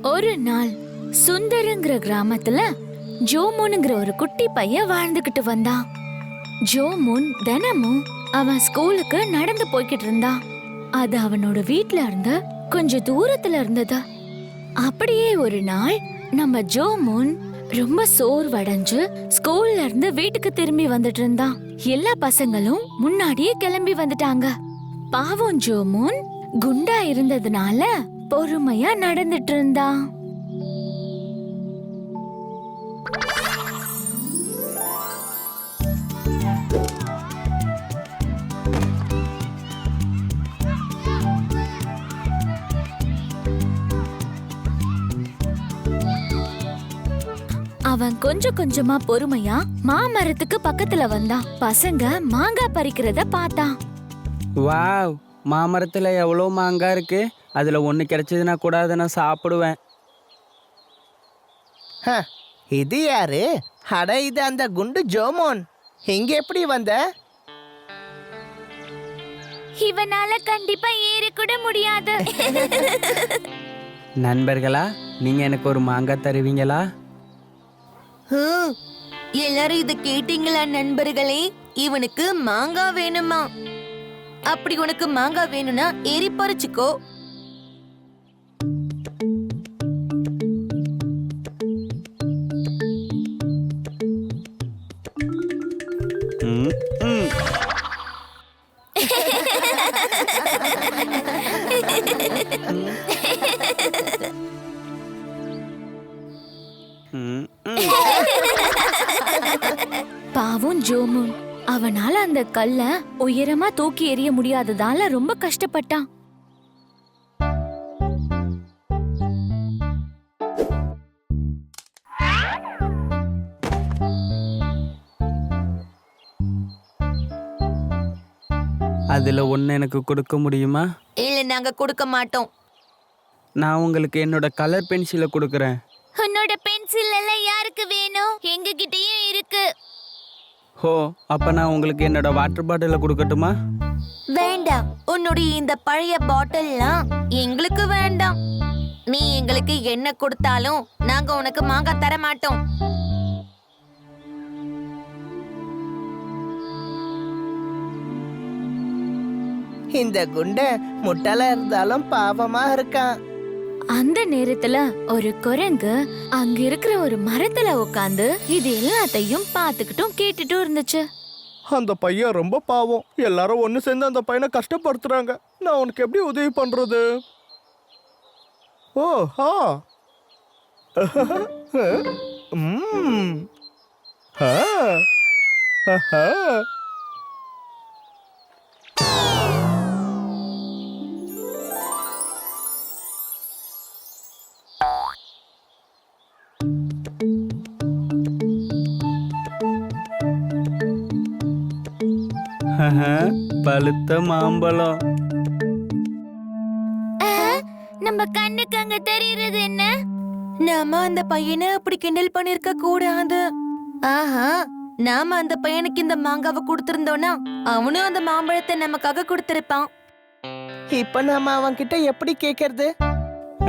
ஒரு நாள் சுந்தருங்கிற கிராமத்துல ஜோமோனுங்கிற ஒரு குட்டி பையன் வாழ்ந்துகிட்டு வந்தான். ஜோமோன் தினமும் அவன் ஸ்கூலுக்கு நடந்து போய்கிட்டு இருந்தான். அது அவனோட வீட்ல இருந்து கொஞ்சம் தூரத்துல இருந்தது. அப்படியே ஒரு நாள் நம்ம ஜோமோன் ரொம்ப சோர்வடைஞ்சு ஸ்கூல்ல இருந்து வீட்டுக்கு திரும்பி வந்துட்டு இருந்தான். எல்லா பசங்களும் முன்னாடியே கிளம்பி வந்துட்டாங்க. பாவம் ஜோமோன் குண்டா இருந்ததுனால பொறுமையா நடந்துட்டு இருந்தான். அவன் கொஞ்சம் கொஞ்சமா பொறுமையா மாமரத்துக்கு பக்கத்துல வந்தான். பசங்க மாங்காய் பறிக்கிறத பார்த்தான். வாவ், மாமரத்துல எவ்வளோ மாங்காய் இருக்கு. அதுல ஒன்று கிடைச்சதுன்னா கூட அதை நான் சாப்பிடுவேன். இது யாரு? அட, இது அந்த குண்டு ஜோமோன். இங்க எப்படி வந்த? இவனால கண்டிப்பா ஏறி கூட முடியாது. நண்பர்களா, நீங்க எனக்கு ஒரு மாங்காய் தருவீங்களா? எல்லாரும் இத கேட்டீங்களா நண்பர்களே? இவனுக்கு மாங்காய் வேணுமா? அப்படி உனக்கு மாங்காய் வேணும்னா ஏறி பறிச்சுக்கோ. பாவம் ஜோமோன் அவனால அந்த கல்ல உயரமா தூக்கி எறிய முடியாததால ரொம்ப கஷ்டப்பட்டான். அதுல ஒன்று எனக்கு கொடுக்க முடியுமா? இல்ல, நாங்க கொடுக்க மாட்டோம். நான் உங்களுக்கு என்னோட கலர் பென்சிலை கொடுக்குறேன். உன்னோட பென்சில் எல்லாம் யாருக்கு வேணும்? எங்க கிட்டயும் இருக்கு. ஹோ, அப்ப நான் உங்களுக்கு என்னோட வாட்டர் பாட்டில கொடுக்கட்டுமா? வேண்டாம், உன்னுடைய இந்த பழைய பாட்டில்லாம் எங்களுக்கு வேண்டாம். நீ எங்களுக்கு என்ன கொடுத்தாலும் நாங்க உனக்கு மாங்காய் தர மாட்டோம். இந்த குண்ட முட்டாளா இருந்தாலும் பாவமா இருக்கான். அந்த நேரத்துல ஒரு குரங்கு அங்க இருக்கிற ஒரு மரத்துல உட்கார்ந்து இது எல்லாத்தையும் பார்த்துக்கிட்டும் கேட்டுட்டும் இருந்துச்சு. அந்த பையன் ரொம்ப பாவம். எல்லாரும் ஒன்று சேர்ந்து அந்த பையனை கஷ்டப்படுத்துறாங்க. நான் உனக்கு எப்படி உதவி பண்றது? ஓ ஹா ஹா ஹா. பழுத்த மாம்பழம். நம்ம கண்ணுக்கு அங்க தெரியுறது என்ன? நாம அந்த பையனை அப்படி கிண்டல் பண்ணிருக்க கூடாது. ஆஹா, நாம அந்த பையனுக்கு இந்த மாங்காவை கொடுத்திருந்தோம்னா அவனும் அந்த மாம்பழத்தை நமக்காக கொடுத்திருப்பான். இப்ப நாம அவன் கிட்ட எப்படி கேக்குறது?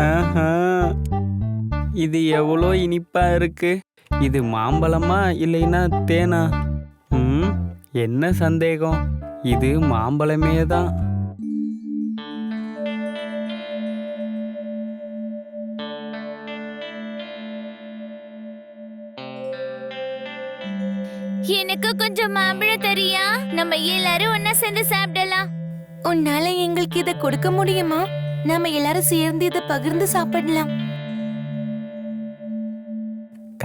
ஆஹா, இது எவ்வளோ இனிப்பா இருக்கு. இது மாம்பழமா இல்லைன்னா தேனா? என்ன சந்தேகம், இது மாம்பழமே தான். எனக்கு கொஞ்சம் மாம்பழம் தரியா? நம்ம எல்லாரும் ஒன்னா சேர்ந்து சாப்பிடலாம். உன்னால எங்களுக்கு இத கொடுக்க முடியுமா? நாம எல்லாரும் சேர்ந்து இத பகிர்ந்து சாப்பிடலாம்.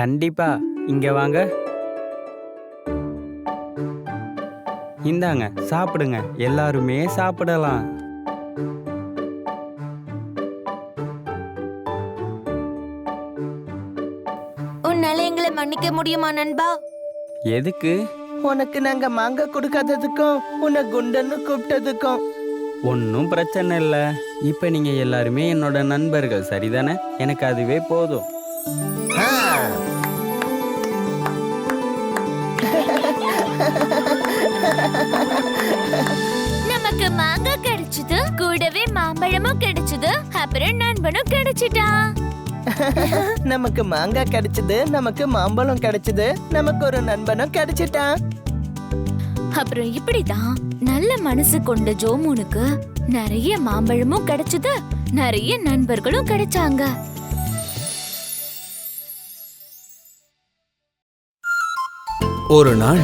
கண்டிப்பா, இங்க வாங்க. இந்தாங்க, சாப்பிடுங்க. எல்லாருமே சாப்பிடலாம். உன்னால எங்களை மன்னிக்க முடியுமா நண்பா? எதுக்கு? உனக்கு நாங்க மாங்காய் கொடுக்காததுக்கும் உன்னை குண்டன்னு கூப்பிட்டதுக்கும். ஒன்றும் பிரச்சனை இல்லை. இப்போ நீங்க எல்லாருமே என்னோட நண்பர்கள், சரிதானே? எனக்கு அதுவே போதும். நமக்கு மாங்காய் கிடைச்சது, கூடவே மாம்பழமும் கிடைச்சது, அப்புறம் நண்பனும் கிடைச்சிட்டான். நமக்கு மாங்காய் கிடைச்சது, நமக்கு மாம்பழம் கிடைச்சது, நமக்கு ஒரு நண்பனும் கிடைச்சிட்டான். அப்புறம் இப்படிதான் நல்ல மனசு கொண்ட ஜோமோனுக்கு நிறைய மாம்பழமும் கிடைச்சது, நிறைய நண்பர்களும் கிடைச்சாங்க. ஒரு நாள்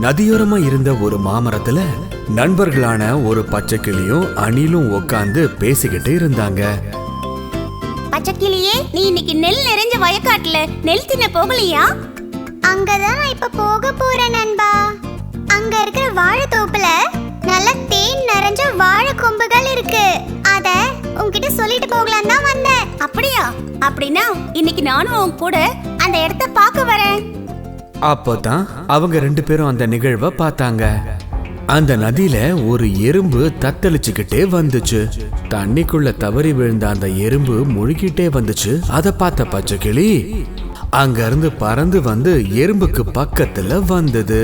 நதியோரமா இருந்த ஒரு மாமரத்துல நண்பர்களான ஒரு பச்சைக்கிளியும் அணிலும் உட்கார்ந்து பேசிக்கிட்டு இருந்தாங்க. பச்சைக்கிளியே, நீ இன்னைக்கு நெல் நிறைஞ்ச வயக்காட்டுல நெல் தின்ன போகலையா? அங்கதான் நான் இப்ப போக போறேன் நண்பா. அங்க இருக்கிற வாழை தோப்புல நல்ல தேன் நிறைஞ்ச வாழை கொம்புகள் இருக்கு. அத உன்கிட்ட சொல்லிட்டு போகலாம் தான் வந்தேன். அப்படியா? அப்படின்னா இன்னைக்கு நானும் உன் கூட அந்த இடத்த பார்க்க வரேன். அப்போதான் அவங்க 2 பேரும் அந்த நிகழ்வை பார்த்தாங்க. அந்த நதியில ஒரு எறும்பு தத்தளிச்சுக்கிட்டே வந்துச்சு. தண்ணிக்குள்ள தவறி விழுந்த அந்த எறும்பு முழுகிட்டே வந்துச்சு. அதை பார்த்த பச்சைக்கிளி அங்க இருந்து பறந்து வந்து எறும்புக்கு பக்கத்துல வந்தது.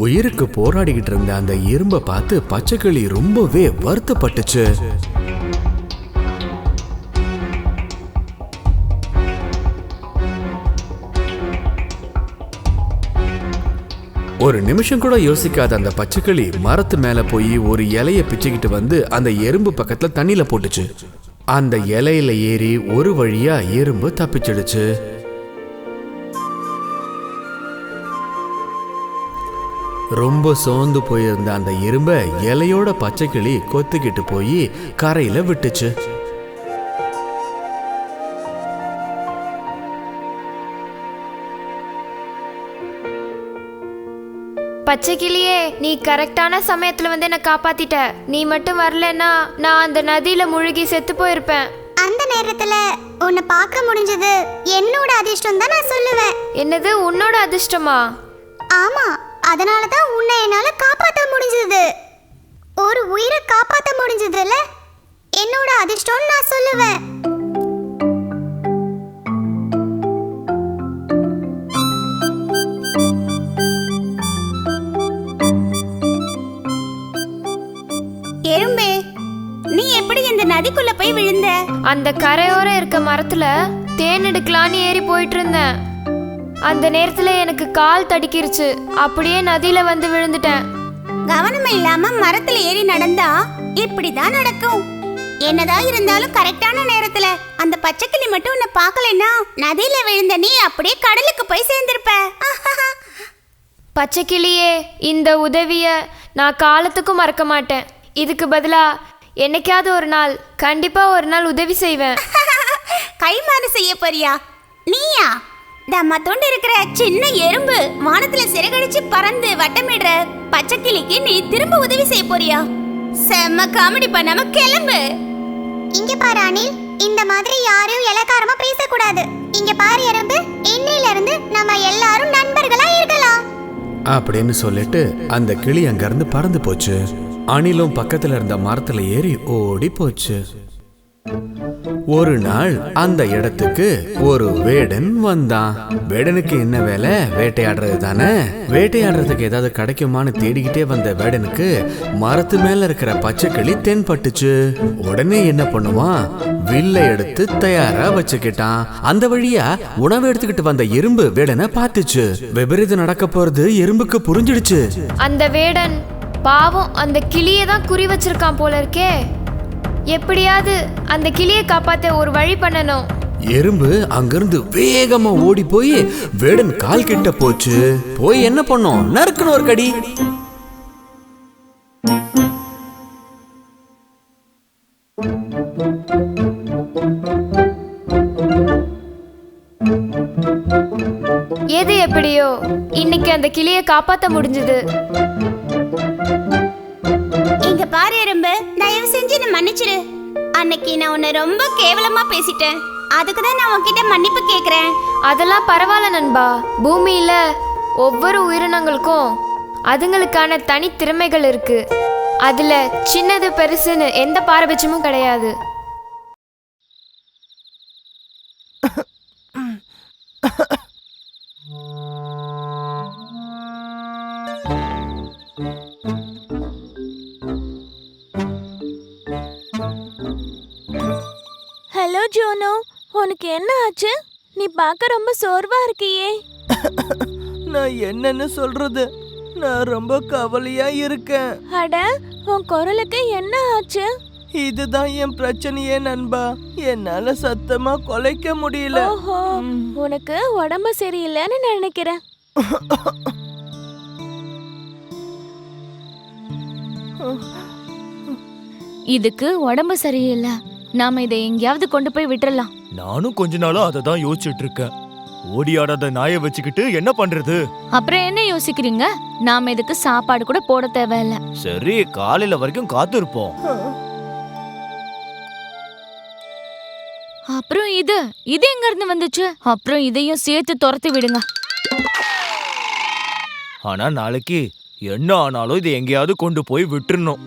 உயிருக்கு போராடிக்கிட்டு இருந்த அந்த எறும்பை பார்த்து பச்சைக்கிளி ரொம்பவே வருத்தப்பட்டுச்சு. ஒரு நிமிஷம் கூட யோசிக்காத அந்த பச்சைக்கிளி மரத்து மேல போய் ஒரு இலைய பிச்சுக்கிட்டு வந்து அந்த எறும்பு பக்கத்துல தண்ணியில போட்டுச்சு. அந்த இலையில ஏறி ஒரு வழியா எறும்பு தப்பிச்சிடுச்சு. ரொம்ப சோர்ந்து போயிருந்த அந்த எறும்பை இலையோட பச்சைக்கிளி கொத்திக்கிட்டு போய் கரையில விட்டுச்சு. பச்சைக்கிளியே, நீ கரெக்டான சமயத்துல வந்து என்ன காப்பாத்திட்ட. நீ மட்டும் வரலன்னா நான் அந்த நதியில முழுகி செத்து போயிருப்பேன். அந்த நேரத்துல உன்னை பார்க்க முடிஞ்சது என்னோட அதிர்ஷ்டம் தான் நான் சொல்லுவேன். என்னது, உன்னோட அதிர்ஷ்டமா? ஆமா, அதனாலதான் உன்னை என்னால காப்பாத்த முடிஞ்சது. ஒரு உயிரை காப்பாத்த முடிஞ்சதுல என்னோட அதிர்ஷ்டம் நான் சொல்லுவேன். எறும்பே, நீ எப்படி இந்த நதிக்குள்ள போய் விழுந்த? அந்த கரையோரம் இருக்க மரத்துல தேன் எடுக்கலான்னு ஏறி போயிட்டு இருந்தேன். அந்த நேரத்துல எனக்கு கால் தடுக்கிருச்சு. அப்படியே நதியில வந்து விழுந்துட்டேன். கவனமே இல்லாம மரத்துல ஏறி நடந்தா இப்படிதான் நடக்கும். என்னதான் இருந்தாலும் கரெக்டான நேரத்துல அந்த பச்சைக்கிளி மட்டும் உன்னை பார்க்கலன்னா நதியில விழுந்த நீ அப்படியே கடலுக்கு போய் சேர்ந்திருப்ப. பச்சைக்கிளியே, இந்த உதவிய நான் காலத்துக்கும் மறக்க மாட்டேன். இதுக்கு பதிலா என்னைக்காவது ஒரு நாள், கண்டிப்பா ஒரு நாள் உதவி செய்வேன். கைமாறு செய்ய போறியா? நீயா? நம்ம தொண்டு இருக்கிற சின்ன எறும்பு வானத்துல சிறகடிச்சு பறந்து வட்டமிடுற பச்சைக்கிளிக்கு நீ திரும்ப உதவி செய்ய போறியா? செம்ம காமெடி பண்ணாம கிளம்பு. இங்க பாரு அனில், இந்த மாதிரி யாரையும் இலக்காரமா பேசக்கூடாது. இங்க பாரு எறும்பு, இன்னையில இருந்து நம்ம எல்லாரும் நண்பர்களா இருக்கலாம் அப்படின்னு சொல்லிட்டு அந்த கிளி அங்க இருந்து பறந்து போச்சு. அணிலும் பக்கத்துல இருந்த மரத்துல ஏறி ஓடி போச்சு. ஒரு நாள் அந்த இடத்துக்கு ஒரு வேடன் வந்தான். வேடனுக்கு என்ன வேலை? வேட்டையாடுறது தானே. வேட்டையாடுறதுக்கு ஏதாவது கிடைக்குமான்னு தேடிக்கிட்டே வந்த வேடனுக்கு மரத்து மேல இருக்கிற பச்சைக்கிளி தென்பட்டுச்சு. உடனே என்ன பண்ணுவான்? வில்லை எடுத்து தயாரா வச்சுக்கிட்டான். அந்த வழியா உணவு எடுத்துக்கிட்டு வந்த எறும்பு வேடனை பார்த்துச்சு. விபரீதம் நடக்க போறது எறும்புக்கு புரிஞ்சிடுச்சு. அந்த வேடன் பாவம் அந்த கிளியை தான் குறி வச்சிருக்கான் போல இருக்கே. எப்படியாவது அந்த கிளியை காப்பாத்த ஒரு வழி பண்ணணும். எறும்பு அங்கிருந்து வேகமா ஓடி போய் வேடன் கால் கிட்ட போச்சு. போய் என்ன பண்ணோம்? நறுக்குன்னு ஒரு கடி. எது எப்படியோ இன்னைக்கு அந்த கிளியை காப்பாத்த முடிஞ்சது. இங்க பாரு எறும்பு, தயவு செஞ்சு என்ன மன்னிச்சிரு. அன்னைக்கு நான் உன்னை ரொம்ப கேவலமா பேசிட்டேன். அதுக்குதான் நான் உன்கிட்ட மன்னிப்பு கேக்குறேன். அதெல்லாம் பரவாயில்ல நண்பா. பூமியில ஒவ்வொரு உயிரினங்களுக்கும் அதுங்களுக்கான தனி திறமைகள் இருக்கு. அதுல சின்னது பெருசுன்னு எந்த பாரபட்சமும் கிடையாது. ஹலோ ஜோனோ, உனக்கு என்ன ஆச்சு? நீ பார்க்க ரொம்ப சோர்வா இருக்கியே. நான் என்னன்னு சொல்றது? நான் ரொம்ப கவலையா இருக்கேன். அட, உன் குரலுக்கு என்ன ஆச்சு? இதுதான் என் பிரச்சனையே நண்பா. என்னால சத்தமா கொலைக்க முடியல. ஓஹோ, உனக்கு உடம்பு சரியில்லைன்னு நினைக்கிறேன். இதுக்கு உடம்பு சரியில்லை. நாம இதை எங்கேயாவது கொண்டு போய் விட்டுறலாம். நானும் கொஞ்ச நாளா அதை தான் யோசிச்சுட்டு இருக்கேன். ஓடி ஆடாத நாயை வச்சுக்கிட்டு என்ன பண்றது? அப்புறம் என்ன யோசிக்கிறீங்க? நாம இதுக்கு சாப்பாடு கூட போட தேவையில்ல. சரி, காலையில வரைக்கும் காத்து இருப்போம். அப்புறம் இது எங்க இருந்து வந்துச்சு? அப்புறம் இதையும் சேர்த்து துரத்தி விடுங்க. ஆனா நாளைக்கு என்ன ஆனாலும் இதை எங்கேயாவது கொண்டு போய் விட்டுறணும்.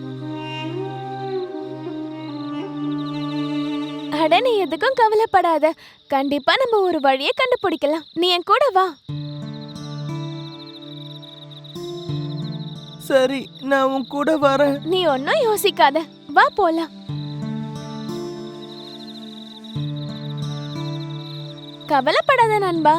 அட, நீ எதுக்கும் கவலைப்படாத. கண்டிப்பா நம்ம ஒரு வழியை கண்டுபிடிக்கலாம். நீ என் கூட வா. சரி, நான் உன் கூட வரேன். நீ ஒன்னும் யோசிக்காத, வா போலாம். கவலைப்படாத நண்பா,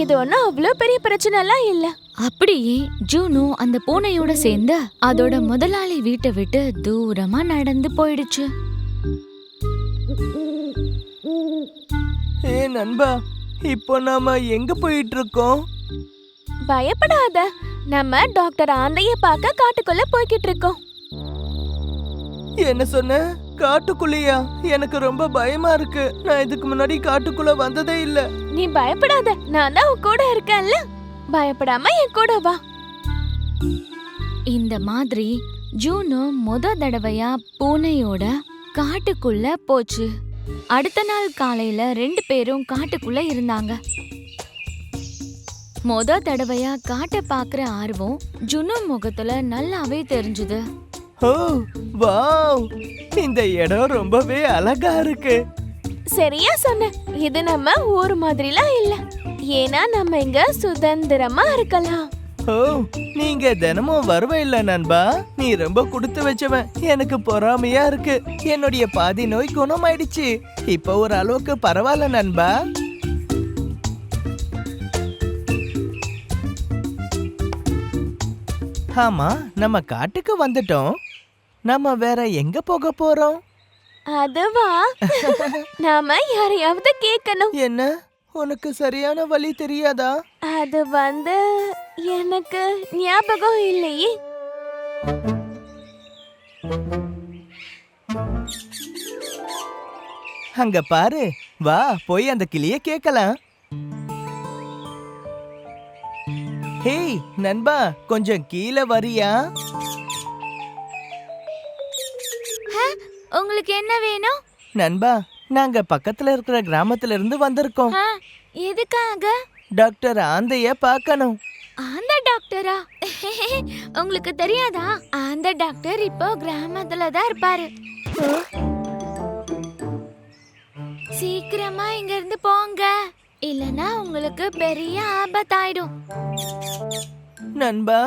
இது ஒன்னும் அவ்வளோ பெரிய பிரச்சனை எல்லாம் இல்ல. அப்படியே ஜூனோ அந்த பூனையோட சேர்ந்து அதோட முதலாளி வீட்டை விட்டு தூரமா நடந்து போயிடுச்சு. ஏ நண்பா, இப்போ நாம எங்க போயிட்டு இருக்கோம்? பயப்படாத, நம்ம டாக்டர் ஆந்தைய பார்க்க காட்டுக்குள்ள போய்கிட்டு இருக்கோம். என்ன சொன்ன? காட்டுக்குள்ளையா? எனக்கு ரொம்ப பயமா இருக்கு. நான் இதுக்கு முன்னாடி காட்டுக்குள்ள வந்ததே இல்ல. நீ பயப்படாத, நான் தான் உன் கூட இருக்கேன்ல. பயப்படாம என் கூட வா. இந்த மாதிரி ஜூனோ தடவையா பூனையோட காட்டுக்குள்ள போச்சு. அடுத்த நாள் காலையில 2 பேரும் காட்டுக்குள்ள இருந்தாங்க. தடவையா காட்டை பாக்குற ஆர்வம் ஜுனோ முகத்துல நல்லாவே தெரிஞ்சுது. ஓ வாவ், இந்த இடம் ரொம்பவே அழகா இருக்கு. சரியா சொன்ன. இது நம்ம ஊர் மாதிரிலாம் இல்ல. ஏன்னா நம்ம இங்க சுதந்திரமா இருக்கலாம். ஓ, நீங்க தினமும் வருவ இல்ல நண்பா? நீ ரொம்ப கொடுத்து வச்சவன். எனக்கு பொறாமையா இருக்கு. என்னுடைய பாதி நோய் குணமாயிடுச்சு. இப்ப ஒரு அளவுக்கு பரவாயில்ல நண்பா. ஆமா, நம்ம காட்டுக்கு வந்துட்டோம். நம்ம வேற எங்க போக போறோம்? அதுவா, நாம யாரையாவது கேட்கணும். என்ன, உனக்கு சரியான வழி தெரியாதா? அது எனக்கு ஞாபகம் இல்லையே. அங்க பாரு, வா போய் அந்த கிளிய கேட்கலாம். ஹேய் நண்பா, கொஞ்சம் கீழே வரியா? உங்களுக்கு என்ன வேணும்? நண்பா, நாங்க பக்கத்துல இருக்கிற கிராமத்துல இருந்து வந்திருக்கோம். எதுக்காக? டாக்டர் ஆந்தைய பார்க்கணும். அந்த டாக்டரா? உங்களுக்கு தெரியாதா? அந்த டாக்டர் இப்போ கிராமத்துல தான் இருப்பாரு. சீக்கிரமா இங்க இருந்து போங்க, இல்லனா உங்களுக்கு பெரிய ஆபத்தாயிடும். நண்பா,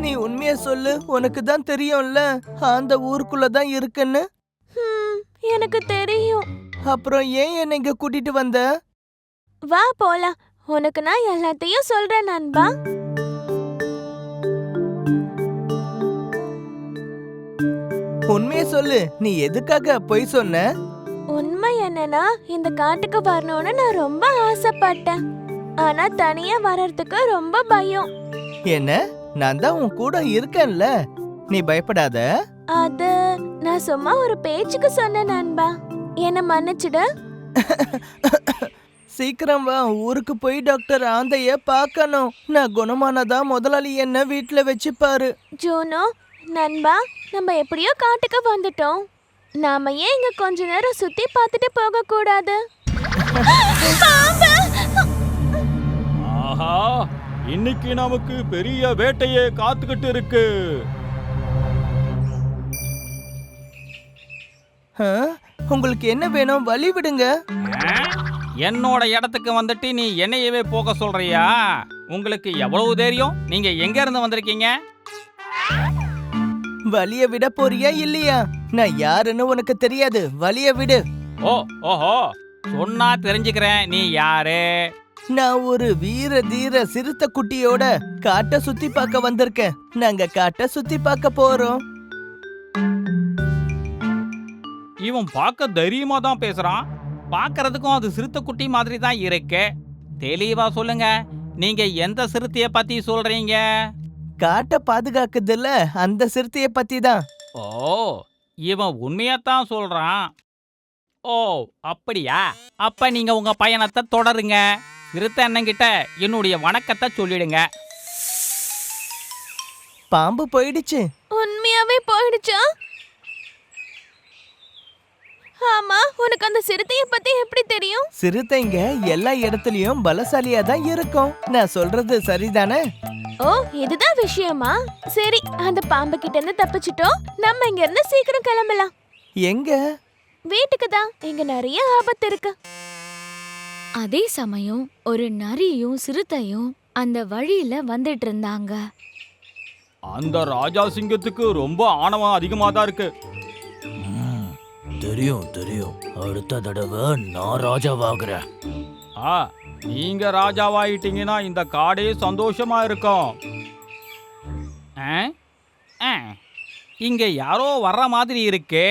நீ உண்மைய சொல்லு. உனக்கு தான் தெரியும்ல அந்த ஊருக்குள்ள தான் இருக்குன்னு. எனக்கு தெரியும். அப்புறம் ஏன் என்னை இங்க கூட்டிட்டு வந்த? வா போலாம். உனக்கு நான் எல்லாத்தையும் சொல்றேன் நண்பா. உண்மைய சொல்லு, நீ எதுக்காக பொய் சொன்ன? உண்மை என்னன்னா, இந்த காட்டுக்கு வரணும்னு நான் ரொம்ப ஆசைப்பட்டேன். ஆனா தனியா வர்றதுக்கு ரொம்ப பயம். என்ன, நான் தான் உன் கூட இருக்கேன்ல, நீ பயப்படாத. அது நான் சும்மா ஒரு பேச்சுக்கு சொன்னேன் நண்பா. என்ன மன்னிச்சிடு. சீக்கிரம் வா, ஊருக்கு போய் டாக்டர் ஆந்தைய பார்க்கணும். நான் குணமானதா முதலாளி என்ன வீட்டுல வச்சுப்பாரு. ஜூனோ, நண்பா, நம்ம எப்படியோ காட்டுக்கு வந்துட்டோம். நாம ஏன் இங்க கொஞ்ச நேரம் சுத்தி பார்த்துட்டு போக கூடாது? ஆஹா, இன்னைக்கு நமக்கு பெரிய வேட்டையே காத்துக்கிட்டு இருக்கு. உங்களுக்கு என்ன வேணும்? வழி விடுங்க. என்னோட இடத்துக்கு வந்துட்டு நீ என்னையவே போக சொல்றியா? உங்களுக்கு எவ்வளவு தைரியம்? நீங்க எங்க இருந்து வந்திருக்கீங்க? வழிய விட போறியா இல்லையா? நான் யாருன்னு உனக்கு தெரியாது. வழிய விடு. ஓ ஓஹோ, சொன்னா தெரிஞ்சுக்கிறேன். நீ யாரு? நான் ஒரு வீர தீர சிறுத்தை குட்டியோட காட்டை சுத்தி பார்க்க வந்திருக்கேன். நாங்க காட்டை சுத்தி பார்க்க போறோம். இவன் பார்க்க தைரியமா தான் பேசுறான். பார்க்கறதுக்கும் அது சிறுத்தை குட்டி மாதிரி தான் இருக்கு. தெளிவா சொல்லுங்க, நீங்க எந்த சிறுத்தைய பத்தி சொல்றீங்க? காட்டை பாதுகாக்குதுல்ல, அந்த சிறுத்தைய பத்தி தான். ஓ, இவன் உண்மையத்தான் சொல்றான். ஓ அப்படியா? அப்ப நீங்க உங்க பயணத்தை தொடருங்க. சிறுத்தை அண்ணங்கிட்ட என்னுடைய வணக்கத்தை சொல்லிடுங்க. பாம்பு போயிடுச்சு. உண்மையாவே போயிடுச்சா? ஆமா, உனக்கு அந்த சிறுத்தைய பத்தி எப்படி தெரியும்? சிறுத்தைங்க எல்லா இடத்துலயும் பலசாலியா தான் இருக்கும். நான் சொல்றது சரிதானே? ஓ, இதுதான் விஷயமா? சரி, அந்த பாம்பு கிட்ட இருந்து தப்பிச்சிட்டோம். நம்ம இங்க இருந்து சீக்கிரம் கிளம்பலாம். எங்க? வீட்டுக்கு தான். இங்க நிறைய ஆபத்து இருக்கு. அதே சமயம் ஒரு நரியும் சிறுத்தையும் அந்த வழியில வந்துட்டு இருந்தாங்க. அந்த ராஜா சிங்கத்துக்கு ரொம்ப ஆணவம் அதிகமா தான் இருக்கு. தெரியும் தெரியும், அடுத்த தடவை நான் ராஜாவாகிறேன். ஆ, நீங்க ராஜாவாயிட்டீங்கன்னா இந்த காடே சந்தோஷமா இருக்கும். ஆ? ஆ. இங்க யாரோ வர்ற மாதிரி இருக்கே.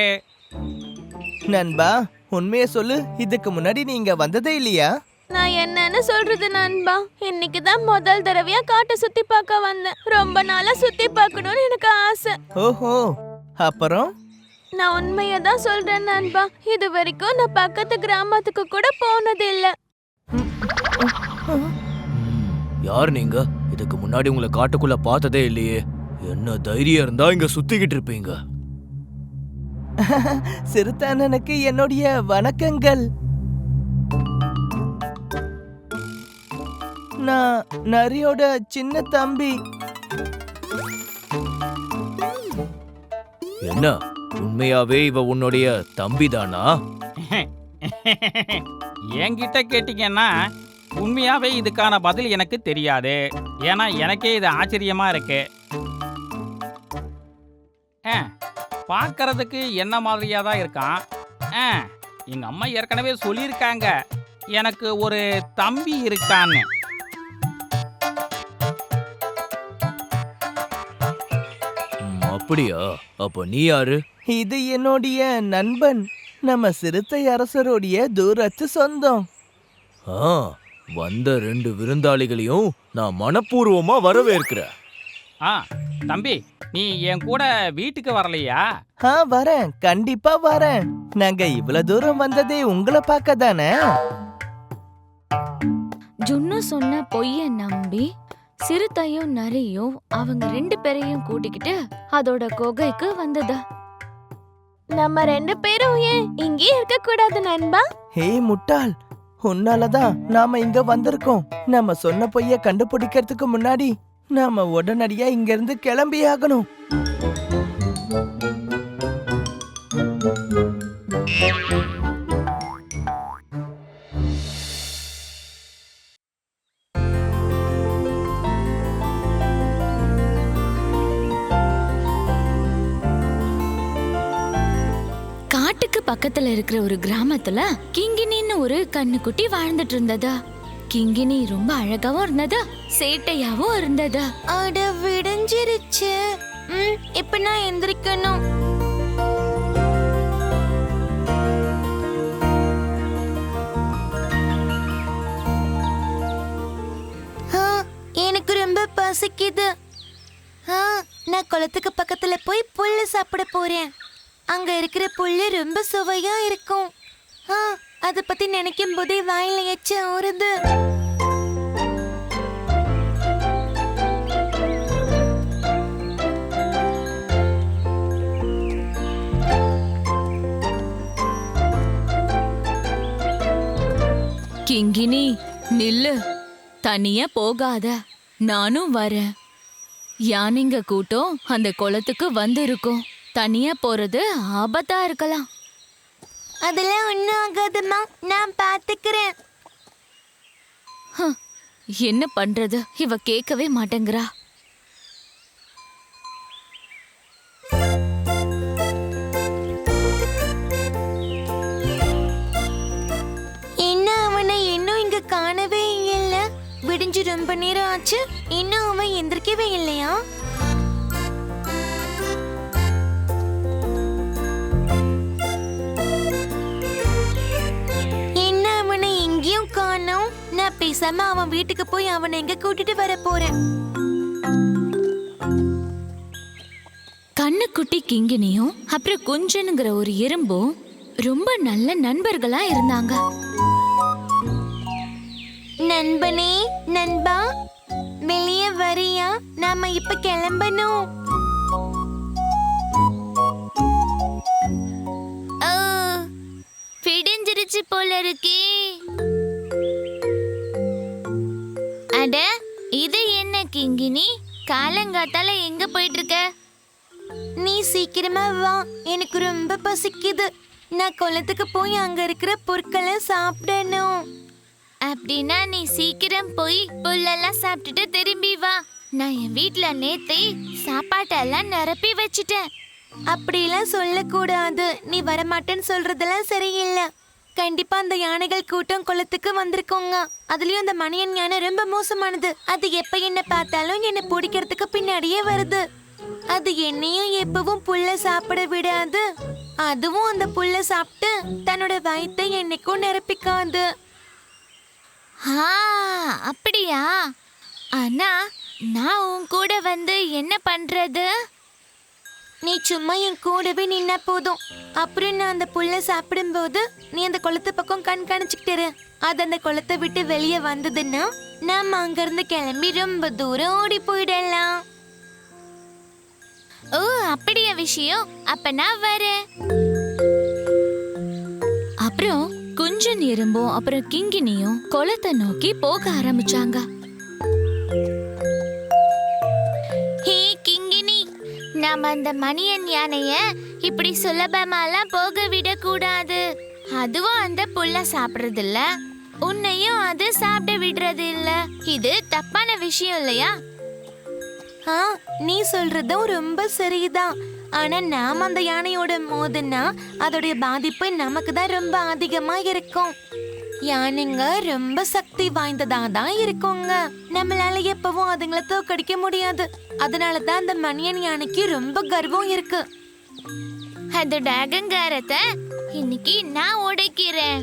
நண்பா, உண்மையை சொல்லு, இதுக்கு முன்னாடி நீங்க வந்ததே இல்லையா? நான் என்னன்னு சொல்றது நண்பா, இன்னைக்கு தான் முதல் தடவையா காட்டை சுத்தி பார்க்க வந்தேன். ரொம்ப நாளா சுத்தி பார்க்கணும்னு எனக்கு ஆசை. ஓஹோ, அப்புறம்? நான் உண்மையை தான் சொல்றேன் நண்பா. இது வரைக்கும் நான் பக்கத்து கிராமத்துக்கு கூட போனது இல்ல. யார் நீங்க? இதுக்கு முன்னாடி உங்களை காட்டுக்குள்ள பார்த்ததே இல்லையே. என்ன தைரியம் இருந்தா இங்க சுத்திக்கிட்டு இருப்பீங்க? சிறுத்தானனுக்கு என்னுடைய வணக்கங்கள். நான் நரியோட சின்ன தம்பி. என்ன, உண்மையாவே இவ உன்னுடைய தம்பி தானா? என்கிட்ட கேட்டீங்கன்னா உண்மையாவே இதுக்கான பதில் எனக்கு தெரியாது. ஏன்னா எனக்கே இது ஆச்சரியமா இருக்கு. பார்க்கறதுக்கு என்ன மாதிரியா தான் இருக்கான். எங்க அம்மா ஏற்கனவே சொல்லியிருக்காங்க எனக்கு ஒரு தம்பி இருக்கான்னு. அப்படியா? அப்ப நீ யாரு? இது என்னுடைய நண்பன், நம்ம சிறுத்தை அரசருடைய தூரத்து சொந்தம். வந்த 2 விருந்தாளிகளையும் நான் மனப்பூர்வமா வரவேற்கிறேன். தம்பி, நீ என் கூட வீட்டுக்கு வரலையா? வரேன், கண்டிப்பா வரேன். நாங்க இவ்வளவு தூரம் வந்ததே உங்களை பார்க்க தானே. ஜுன்னு சொன்ன பொய்ய நம்பி சிறுத்தையும் நரியும் அவங்க 2 பேரையும் கூட்டிக்கிட்டு அதோட குகைக்கு வந்தது. நம்ம 2 பேரும் ஏன் இங்கே இருக்க கூடாது நண்பா? ஹே முட்டாள், உன்னாலதான் நாம இங்க வந்திருக்கோம். நம்ம சொன்ன பொய்ய கண்டுபிடிக்கிறதுக்கு முன்னாடி நாம உடனடியா இங்க இருந்து கிளம்பி ஆகணும். காட்டுக்கு பக்கத்துல இருக்கிற ஒரு கிராமத்துல கிங்கினின்னு ஒரு கண்ணுக்குட்டி வாழ்ந்துட்டு இருந்தது. கிங்கினி ரொம்ப அழகாவும் இருந்தது, சேட்டையாவும் இருந்தது. அட விடிஞ்சிருச்சு. இப்ப நான் எந்திரிக்கணும். எனக்கு ரொம்ப பசிக்குது. நான் குளத்துக்கு பக்கத்துல போய் புல்லு சாப்பிட போறேன். அங்க இருக்கிற புல்லு ரொம்ப சுவையா இருக்கும். அத பத்தி நினைக்கும் போதே வாயில எச்ச ஊறுது. கிங்கினி நில்லு, தனியா போகாத, நானும் வரேன். யானைங்க கூட்டம் அந்த குளத்துக்கு வந்து இருக்கும். தனியா போறது ஆபத்தா இருக்கலாம். அதெல்லாம் ஒண்ணும் ஆகாதுமா, நான் பாத்துக்கிறேன். என்ன பண்றது, இவ கேட்கவே மாட்டேங்கிறா. ரொம்ப நேரம் ஆச்சு, இன்னும் அவன் எந்திரிக்கவே இல்லையா? என்ன அவனை எங்கேயும் காணோம். நான் பேசாம அவன் வீட்டுக்கு போய் அவனை எங்க கூட்டிட்டு வர போறேன். கண்ணுக்குட்டி கிங்கினியும் அப்புறம் குஞ்சனுங்கிற ஒரு எறும்பும் ரொம்ப நல்ல நண்பர்களா இருந்தாங்க. நண்பனே, நண்பா, வெளியே வரியா? நாம இப்ப கிளம்பணும். பிடிஞ்சிருச்சு போல இருக்கே. அட, இது என்ன கிங்கினி? காலங்காத்தால எங்க போயிட்டு இருக்க? நீ சீக்கிரமா வா, எனக்கு ரொம்ப பசிக்குது. நான் குளத்துக்கு போய் அங்க இருக்கிற பொருட்களை சாப்பிடணும். அப்படின்னா நீ சீக்கிரம் போய் புல்லெல்லாம் சாப்பிட்டுட்டு திரும்பி வா. நான் என் வீட்ல நேத்தே சாப்பாட்டெல்லாம் நிரப்பி வச்சிட்டேன். அப்படிலாம் சொல்லக்கூடாது. நீ வரமாட்டேன்னு சொல்றதெல்லாம் சரியில்லை. கண்டிப்பா அந்த யானைகள் கூட்டம் குளத்துக்கு வந்திருக்கோங்க. அதுலயும் அந்த மணியன் யானை ரொம்ப மோசமானது. அது எப்ப என்ன பார்த்தாலும் என்ன பிடிக்கிறதுக்கு பின்னாடியே வருது. அது என்னையும் எப்பவும் புல்ல சாப்பிட விடாது. அதுவும் அந்த புல்ல சாப்பிட்டு தன்னோட வயித்தை என்னைக்கும் நிரப்பிக்காது. அப்படியா? ஆனா நான் உன் கூட வந்து என்ன பண்றது? நீ சும்மா என் கூடவே நின்னா போதும். அப்புறம் நான் அந்த புல்ல சாப்பிடும்போது நீ அந்த குளத்து பக்கம் கண்காணிச்சுக்கிட்டு அது அந்த குளத்தை விட்டு வெளியே வந்ததுன்னா நாம அங்கிருந்து கிளம்பி ரொம்ப தூரம் ஓடி போயிடலாம். ஓ, அப்படியா விஷயம்? அப்ப நான் வரேன். அப்புறம் குஞ்சன் எறும்பும் அப்புறம் கிங்கினியும் குளத்தை நோக்கி போக ஆரம்பிச்சாங்க. ஹே கிங்கினி, நாம அந்த மணியன் யானைய இப்படி சுலபமாலாம் போக விடக்கூடாது. அதுவும் அந்த புல்ல சாப்பிடுறது இல்ல, உன்னையும் அது சாப்பிட விடுறது இல்ல. இது தப்பான விஷயம் இல்லையா? நீ சொல்றதும் ரொம்ப சரிதான். ஆனா நாம அந்த யானையோட மோதுனா அதோடைய பாதிப்பு நமக்கு தான் ரொம்ப அதிகமா இருக்கும். யானைங்க ரொம்ப சக்தி வாய்ந்ததா தான் இருக்குங்க. நம்மளால எப்பவும் அதுங்களை தோக்கடிக்க முடியாது. அதனாலதான் அந்த மணியன் யானைக்கு ரொம்ப கர்வம் இருக்கு. அதோட அகங்காரத்தை இன்னைக்கு நான் உடைக்கிறேன்.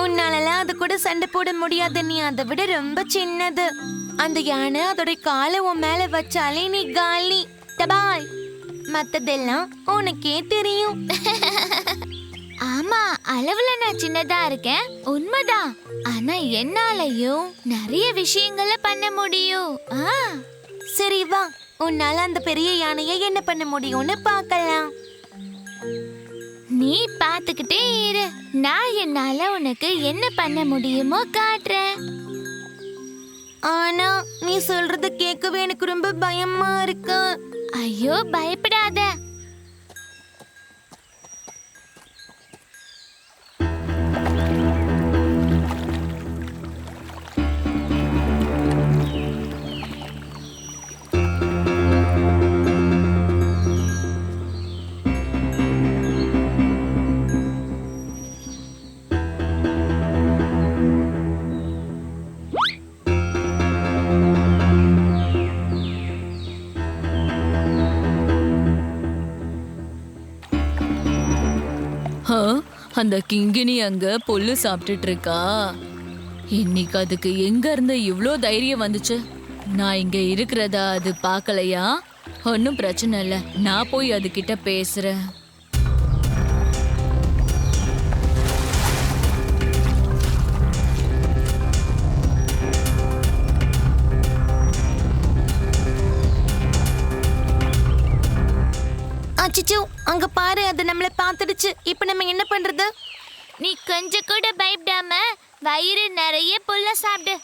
உன்னாலலாம் அது கூட சண்டை போட முடியாது. நீ அதை விட ரொம்ப சின்னது. அந்த யானை அதோட காலை உன் மேல வச்சாலே நீ காலி. டபாய். மத்ததெல்லாம் உனக்கே தெரியும். ஆமா, அளவுல நான் சின்னதா இருக்கேன், உண்மைதான். ஆனா என்னாலயும் நிறைய விஷயங்களை பண்ண முடியும். சரி வா, உன்னால அந்த பெரிய யானையை என்ன பண்ண முடியும்னு பார்க்கலாம். நீ பாத்துக்கிட்டே இரு, நான் என்னால உனக்கு என்ன பண்ண முடியுமோ காட்டுறேன். ஆனா நீ சொல்றது கேட்கவே எனக்கு ரொம்ப பயமா இருக்கு. ஐயோ, பயப்படாத. அந்த கிங்கினி அங்க புல்லு சாப்பிட்டுட்டு இருக்கா. இன்னைக்கு அதுக்கு எங்க இருந்து இவ்ளோ தைரியம் வந்துச்சு? நான் இங்க இருக்கிறதா அது பார்க்கலையா? ஒன்னும் பிரச்சனை இல்ல, நான் போய் அதுகிட்ட பேசுறேன். அச்சச்சோ, அங்க பாரு, அது நம்மள பாத்துடுச்சு. இப்ப நம்ம என்ன பண்றது? நீ கொஞ்சம் கூட பயப்படாம வயிறு நிறைய புல்ல சாப்பிடு.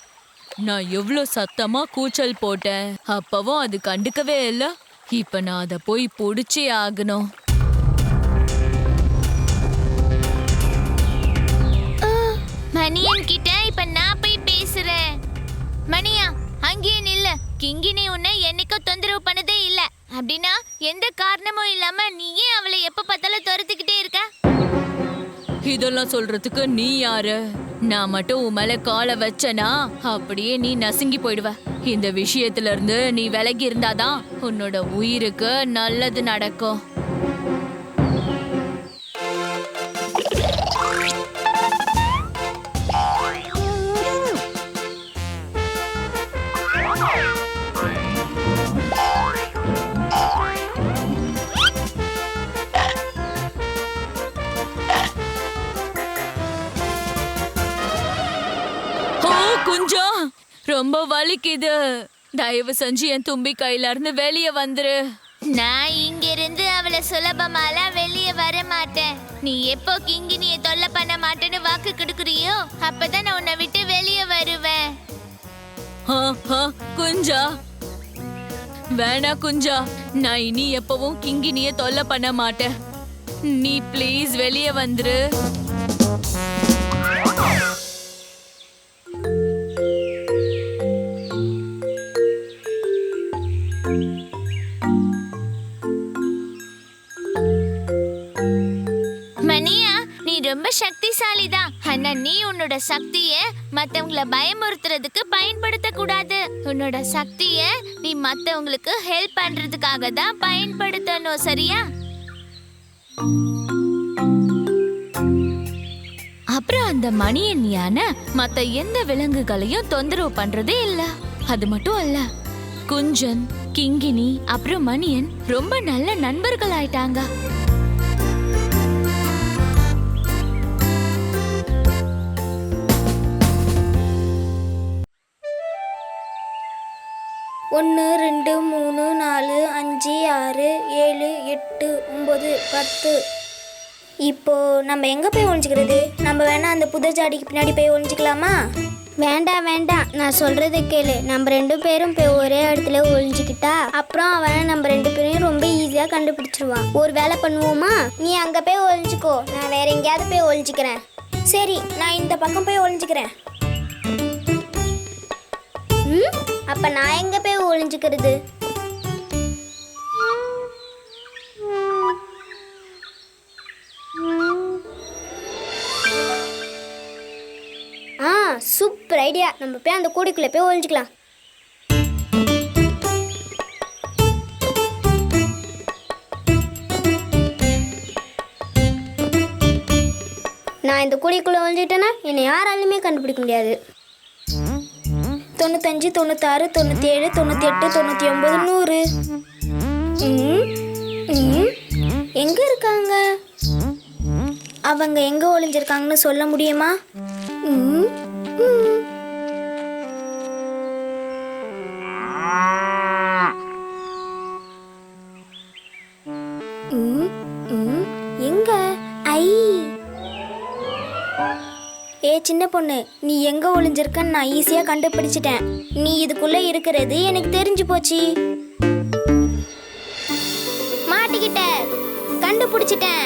நான் எவ்ளோ சத்தமா கூச்சல் போட்டேன், அப்பவும் அது கண்டுக்கவே இல்ல. இப்ப நான் அத போய் புடிச்சே ஆகணும். மணியன் கிட்ட இப்ப நான் போய் பேசுறேன். மணியா, அங்கேயே நில்ல. கிங்கினி உன்னை என்னைக்கும் தொந்தரவு பண்ணதே இல்ல. அப்படின்னா எந்த காரணமும் இல்லாம நீ ஏன் அவளை எப்ப பார்த்தாலும் துரத்துக்கிட்டே இருக்க? இதெல்லாம் சொல்றதுக்கு நீ யாரு? நான் மட்டும் உன் மேல காலை வச்சனா அப்படியே நீ நசுங்கி போயிடுவ. இந்த விஷயத்துல இருந்து நீ விலகி இருந்தாதான் உன்னோட உயிருக்கு நல்லது நடக்கும். குஞ்சா, ரொம்ப வலிக்குது. தயவு செஞ்சு என் தும்பி கையில இருந்து வெளியே வந்துரு. நான் இங்க இருந்து அவளை சுலபமாலாம் வெளியே வர மாட்டேன். நீ எப்போ கிங்கினிய தொல்லை பண்ண மாட்டேன்னு வாக்கு கொடுக்குறியோ அப்பதான் நான் உன்னை விட்டு வெளியே வருவேன். குஞ்சா, வேணா குஞ்சா, நான் இனி எப்பவும் கிங்கினிய தொல்லை பண்ண மாட்டேன். நீ ப்ளீஸ் வெளியே வந்துரு. மணியா, நீ ரொம்ப சக்திசாலி தான். ஆனா நீ உன்னோட சக்திய மத்தவங்கள பயமுறுத்துறதுக்கு பயன்படுத்த கூடாது. உன்னோட சக்திய நீ மத்தவங்களுக்கு ஹெல்ப் பண்றதுக்காக தான் பயன்படுத்தணும், சரியா? அப்புறம் அந்த மணியன் யானை மத்த எந்த விலங்குகளையும் தொந்தரவு பண்றதே இல்ல. அது மட்டும் அல்ல, குஞ்சன், கிங்கினி அப்புறம் மணியன் ரொம்ப நல்ல நண்பர்கள் ஆயிட்டாங்க. ஒன்று 2 3 4 5 6 7 8 9 10. இப்போ நம்ம எங்கே போய் ஒழிஞ்சிக்கிறது? நம்ம வேணா அந்த புதர் ஜாடிக்கு பின்னாடி போய் ஒழிஞ்சிக்கலாமா? வேண்டாம் வேண்டாம், நான் சொல்கிறத கேளு. நம்ம 2 பேரும் போய் ஒரே இடத்துல ஒழிஞ்சிக்கிட்டா அப்புறம் அவன் நம்ம 2 பேரையும் ரொம்ப ஈஸியாக கண்டுபிடிச்சிருவான். ஒரு வேலை பண்ணுவோமா? நீ அங்கே போய் ஒழிஞ்சிக்கோ, நான் வேற எங்கேயாவது போய் ஒழிஞ்சிக்கிறேன். சரி, நான் இந்த பக்கம் போய் ஒழிஞ்சிக்கிறேன். அப்ப நான் எங்க போய் ஒளிஞ்சுக்கிறது? Super idea. நம்ம போய் அந்த கூடைக்குள்ள போய் ஒளிஞ்சுக்கலாம். நான் இந்த கூடைக்குள்ள ஒளிஞ்சுக்கிட்டேன்னா என்னை யாராலுமே கண்டுபிடிக்க முடியாது. 95 96 97 98 99 100. எங்க இருக்காங்க? அவங்க எங்க ஒளிஞ்சிருக்காங்கன்னு சொல்ல முடியுமா? எங்க? ஐ, சின்ன பொண்ணு, நீ எங்க ஒளிஞ்சிருக்கன்னு நான் ஈஸியா கண்டுபிடிச்சிட்டேன். நீ இதுக்குள்ள இருக்கிறது எனக்கு தெரிஞ்சு போச்சு. மாட்டிக்கிட்ட, கண்டுபிடிச்சிட்டேன்.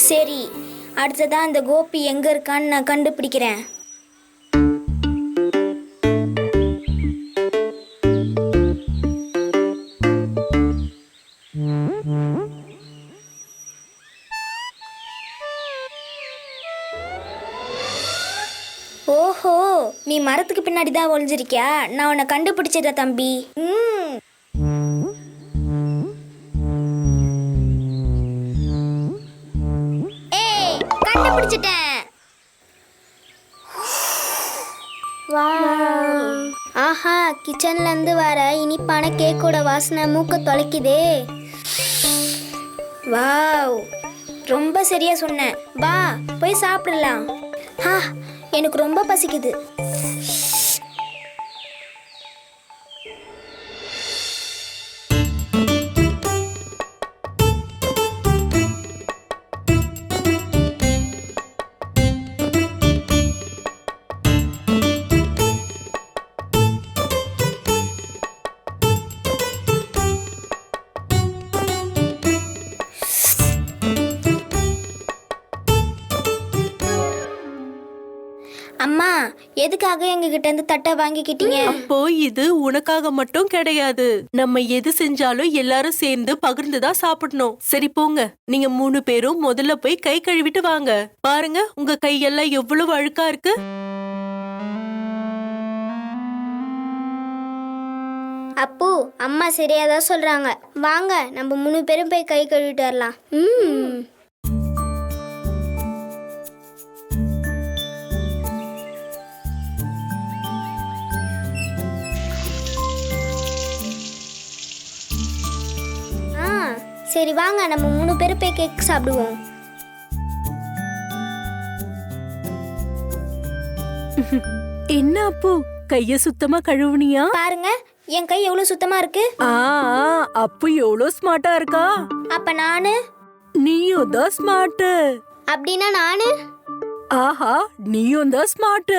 சரி, அடுத்ததான் அந்த கோபி எங்க இருக்கான்னு நான் கண்டுபிடிக்கிறேன். ஓஹோ, நீ மரத்துக்கு பின்னாடி தான் ஒளிஞ்சிருக்கியா? நான் உன்னை கண்டுபிடிச்சிட்டேன் தம்பி. ஏய், கண்டுபிடிச்சிட்டேன். ஆஹா, கிச்சன்ல இருந்து வர இனிப்பான கேக்கோட வாசனை மூக்க தொலைக்குதே. வாவ், ரொம்ப சரியா சொன்ன. வா போய் சாப்பிடலாம். எனக்கு ரொம்ப பசிக்குது. அம்மா, எதுக்காக எங்ககிட்ட இருந்து தட்டை வாங்கிக்கிட்டீங்க? அப்போ இது உனக்காக மட்டும் கிடையாது. நம்ம எது செஞ்சாலும் எல்லாரும் சேர்ந்து பகிர்ந்துதான் சாப்பிடணும். சரி போங்க, நீங்க 3 பேரும் முதல்ல போய் கை கழுவிட்டு வாங்க. பாருங்க உங்க கையெல்லாம் எவ்வளவு அழுக்கா இருக்கு. அப்பு, அம்மா சரியாதான் சொல்றாங்க. வாங்க நம்ம 3 பேரும் போய் கை கழுவிட்டு வரலாம். சரி வாங்க நம்ம 3 பேரும் போய் கேக் சாப்பிடுவோம். என்ன அப்பு, கைய சுத்தமா கழுவுனியா? பாருங்க என் கை எவ்வளவு சுத்தமா இருக்கு. அப்பு எவ்வளவு ஸ்மார்ட்டா இருக்கா. அப்ப நானு? நீயும் தான் ஸ்மார்ட். அப்படின்னா நானு? ஆஹா, நீயும் தான் ஸ்மார்ட்.